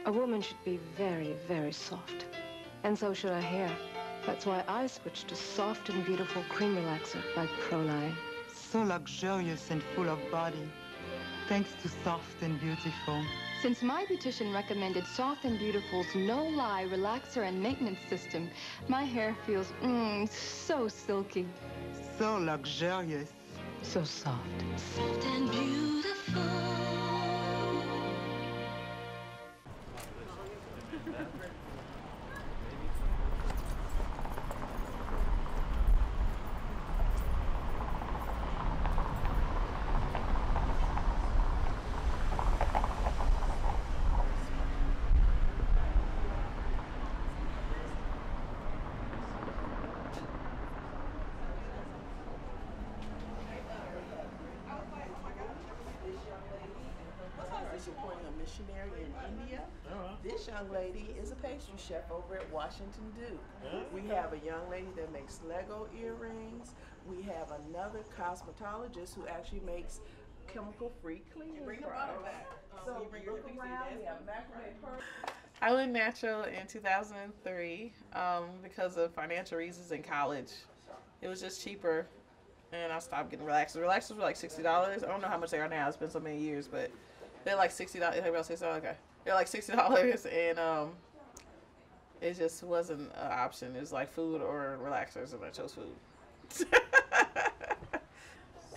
A woman should be very, very soft. And so should her hair. That's why I switched to soft and beautiful cream relaxer by Proline. So luxurious and full of body, thanks to Soft and Beautiful. Since my beautician recommended Soft and Beautiful's no-lie relaxer and maintenance system, my hair feels, so silky. So luxurious. So soft. Soft and beautiful. Supporting a missionary in India. This young lady is a pastry chef over at Washington Duke. We have a young lady that makes Lego earrings. We have another cosmetologist who actually makes chemical-free cleaning products. So look around, we have macrame pearls. I went natural in 2003 because of financial reasons in college. It was just cheaper, and I stopped getting relaxers. Relaxers were like $60. I don't know how much they are now. It's been so many years, but they're like $60. Okay. They're like $60, and it just wasn't an option. It was like food or relaxers, and I chose food.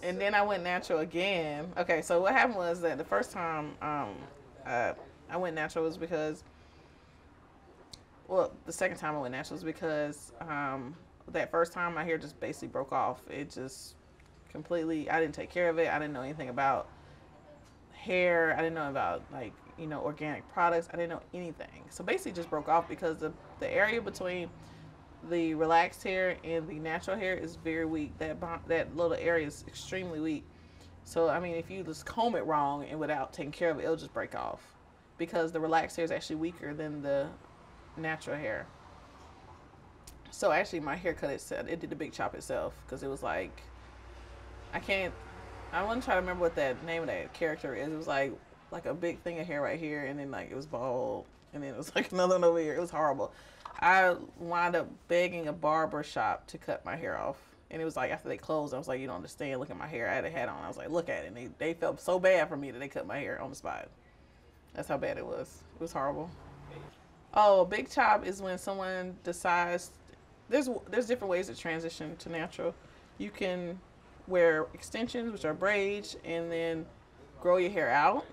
And then I went natural again. Okay, so what happened was that the first time I went natural was because, well, the second time I went natural was because that first time my hair just basically broke off. It just completely, I didn't take care of it. I didn't know anything about hair. I didn't know about, like, organic products. I didn't know anything. So basically it just broke off because the area between the relaxed hair and the natural hair is very weak. That little area is extremely weak. So, I mean, if you just comb it wrong and without taking care of it, it'll just break off because the relaxed hair is actually weaker than the natural hair. So actually my haircut itself, it did the big chop itself because it was like, I want to try to remember what that name of that character is. It was like a big thing of hair right here, and then like it was bald, and then it was like another one over here. It was horrible. I wound up begging a barber shop to cut my hair off, and it was like after they closed, I was like, you don't understand. Look at my hair. I had a hat on. I was like, look at it. And they felt so bad for me that they cut my hair on the spot. That's how bad it was. It was horrible. Oh, a big chop is when someone decides. There's different ways to transition to natural. You can wear extensions, which are braids, and then grow your hair out,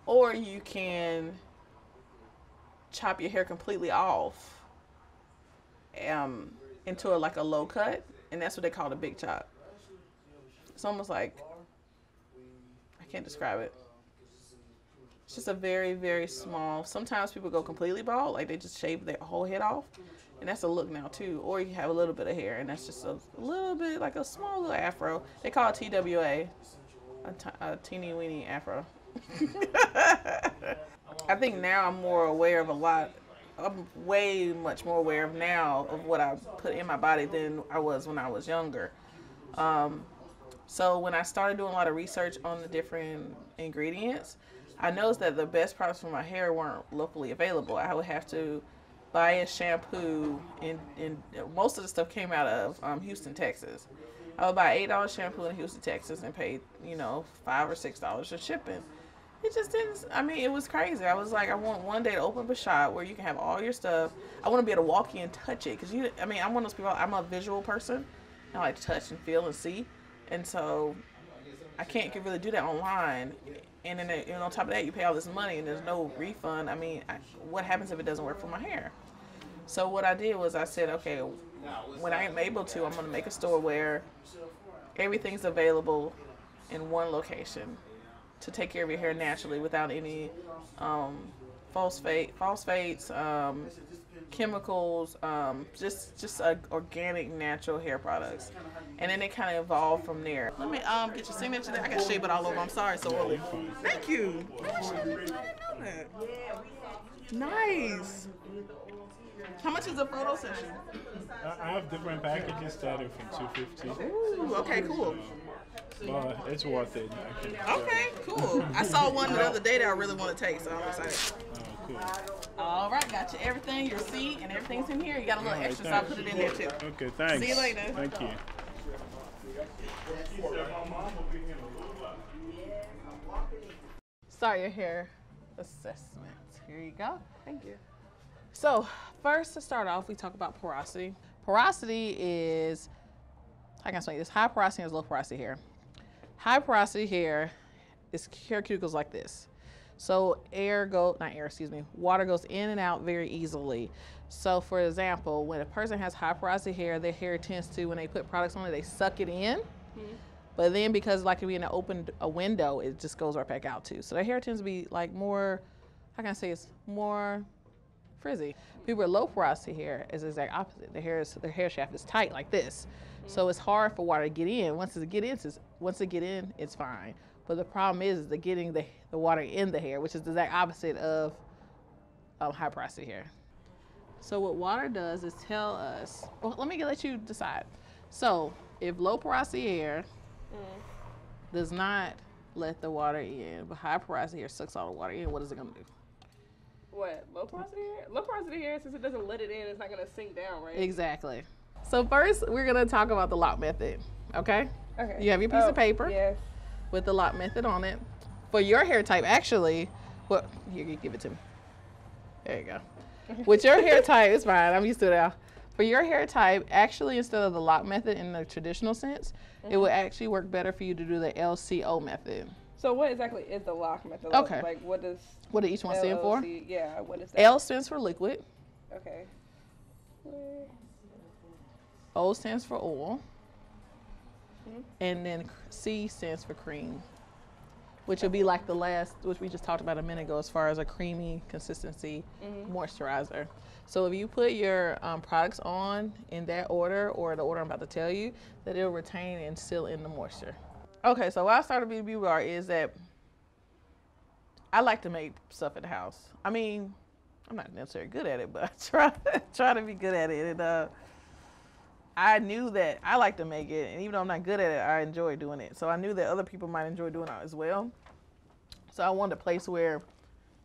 or you can chop your hair completely off into like a low cut, and that's what they call the big chop. It's almost like, I can't describe it. It's just a very, very small. Sometimes people go completely bald, like they just shave their whole head off. And that's a look now too. Or you have a little bit of hair, and that's just a little bit, like a small little afro. They call it TWA, a teeny weeny afro. I think now I'm more aware of I'm way much more aware of now of what I put in my body than I was when I was younger. So when I started doing a lot of research on the different ingredients, I noticed that the best products for my hair weren't locally available. I would have to buy a shampoo, and most of the stuff came out of Houston, Texas. I would buy $8 shampoo in Houston, Texas, and pay $5 or $6 for shipping. It just didn't. I mean, it was crazy. I was like, I want one day to open up a shop where you can have all your stuff. I want to be able to walk in and touch it because I'm one of those people. I'm a visual person. I like to touch and feel and see, and so I can't really do that online. And then on top of that, you pay all this money and there's no refund. I mean, what happens if it doesn't work for my hair? So what I did was I said, okay, when I am able to, I'm going to make a store where everything's available in one location to take care of your hair naturally without any phosphates, chemicals, just organic, natural hair products. And then it kind of evolved from there. Let me get your signature there. I got shave it all over. I'm sorry, so early. Thank you. I didn't know that. Nice. How much is a photo session? I have different packages starting from $250. Ooh, okay, cool. But it's worth it. Okay, cool. I saw one the other day that I really want to take, so I'm excited. Cool. All right, got you everything, your seat, and everything's in here. You got a little All right, extra, so I'll thanks. put it in there too. Okay, thanks. See you later. Thank you. Start your hair assessment. Here you go. Thank you. So first, to start off, we talk about porosity. Porosity is, how can I explain this? High porosity is low porosity hair. High porosity hair is hair cuticles like this. So water goes in and out very easily. So for example, when a person has high porosity hair, their hair tends to, when they put products on it, they suck it in. But then because like if we in a window, it just goes right back out too. So their hair tends to be like more, how can I say, it's more frizzy. People with low porosity hair is the exact opposite. Their hair shaft is tight like this. So it's hard for water to get in. Once it get in, it's fine. But the problem is getting the water in the hair, which is the exact opposite of high porosity hair. So what water does is tell us, well, let you decide. So if low porosity hair does not let the water in, but high porosity hair sucks all the water in, what is it gonna do? What, low porosity hair? Low porosity hair, since it doesn't let it in, it's not gonna sink down, right? Exactly. So first, we're gonna talk about the lock method, okay? Okay. You have your piece of paper Yes. with the lock method on it. For your hair type, actually, well, here, you give it to me. There you go. With your hair type, it's fine, I'm used to it now. For your hair type, actually, instead of the lock method in the traditional sense, it would actually work better for you to do the LCO method. So what exactly is the lock method? Okay. Like what does What did each one stand for? Yeah, what is that? L stands for liquid, Okay. O stands for oil, and then C stands for cream, which would be like the last, which we just talked about a minute ago as far as a creamy consistency moisturizer. So if you put your products on in that order or the order I'm about to tell you, that it'll retain and seal in the moisture. Okay, so why I started Beauty Bar is that I like to make stuff in the house. I mean, I'm not necessarily good at it, but I try to be good at it. And I knew that I like to make it, and even though I'm not good at it, I enjoy doing it. So I knew that other people might enjoy doing it as well. So I wanted a place where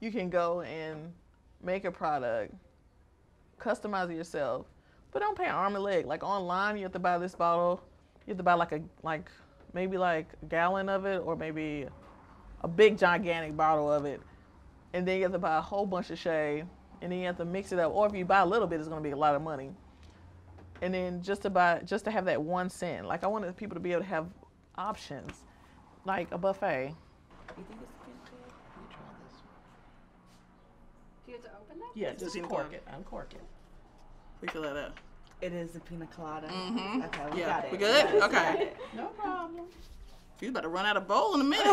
you can go and make a product, customize it yourself, but don't pay an arm and leg. Like online, you have to buy this bottle. You have to buy maybe a gallon of it, or maybe a big gigantic bottle of it, and then you have to buy a whole bunch of shea, and then you have to mix it up. Or if you buy a little bit, it's going to be a lot of money. And then just to have that 1 cent. Like I wanted people to be able to have options, like a buffet. You think it's good? Let me try this one. Do you have to open that? Yeah, Just just uncork uncork it. We fill that up. It is a pina colada. Mm-hmm. Okay, we Yeah, got it. we good? Got it. Okay. No problem. You about to run out of bowl in a minute.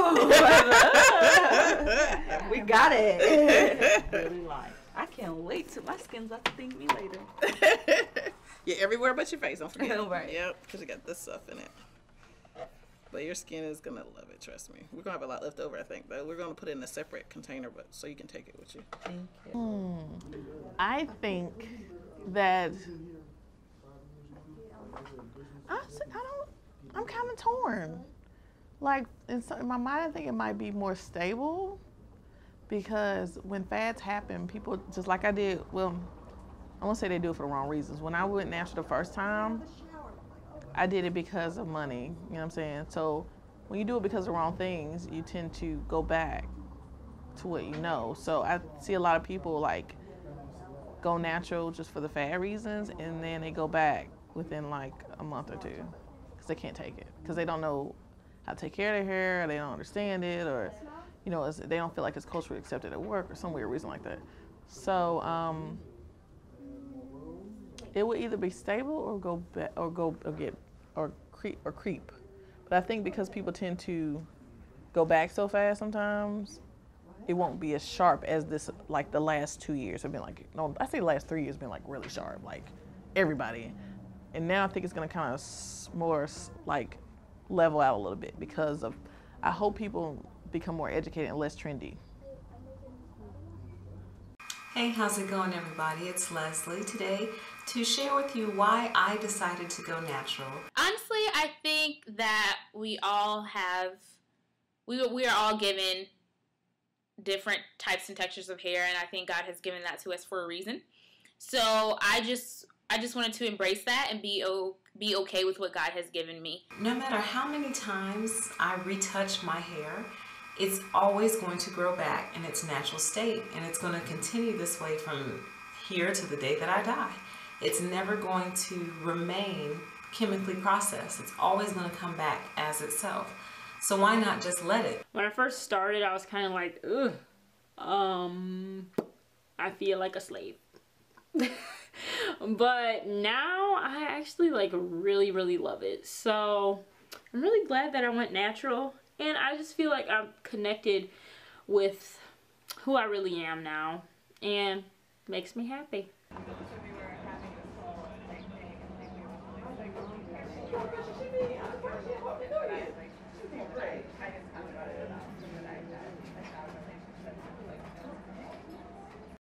We got it. Really like. I can't wait till my skin's about to thank me later. Yeah, everywhere but your face. Don't forget. Right. Yep, because you got this stuff in it. But your skin is gonna love it. Trust me. We're gonna have a lot left over, I think. Though we're gonna put it in a separate container, but so you can take it with you. Thank you. I think that I'm kind of torn. Like in my mind, I think it might be more stable, because when fads happen, people just like I did. Well, I won't say they do it for the wrong reasons. When I went natural the first time, I did it because of money. You know what I'm saying? So when you do it because of the wrong things, you tend to go back to what you know. So I see a lot of people like go natural just for the fad reasons, and then they go back within like a month or two because they can't take it, because they don't know how to take care of their hair, or they don't understand it, or they don't feel like it's culturally accepted at work or some weird reason like that. So it will either be stable or go back or creep. But I think because people tend to go back so fast sometimes, it won't be as sharp as this, like the last 2 years have been like, no, I say the last 3 years have been like really sharp, like everybody. And now I think it's gonna kind of more like level out a little bit, because of, I hope people become more educated and less trendy. Hey, how's it going, everybody? It's Leslie today to share with you why I decided to go natural. Honestly, I think that we are all given different types and textures of hair, and I think God has given that to us for a reason. So I just wanted to embrace that and be okay with what God has given me. No matter how many times I retouch my hair, it's always going to grow back in its natural state, and it's going to continue this way from here to the day that I die. It's never going to remain chemically processed. It's always going to come back as itself. So why not just let it? When I first started, I was kind of like, ugh, I feel like a slave. But now I actually like really, really love it. So I'm really glad that I went natural, and I just feel like I'm connected with who I really am now, and it makes me happy.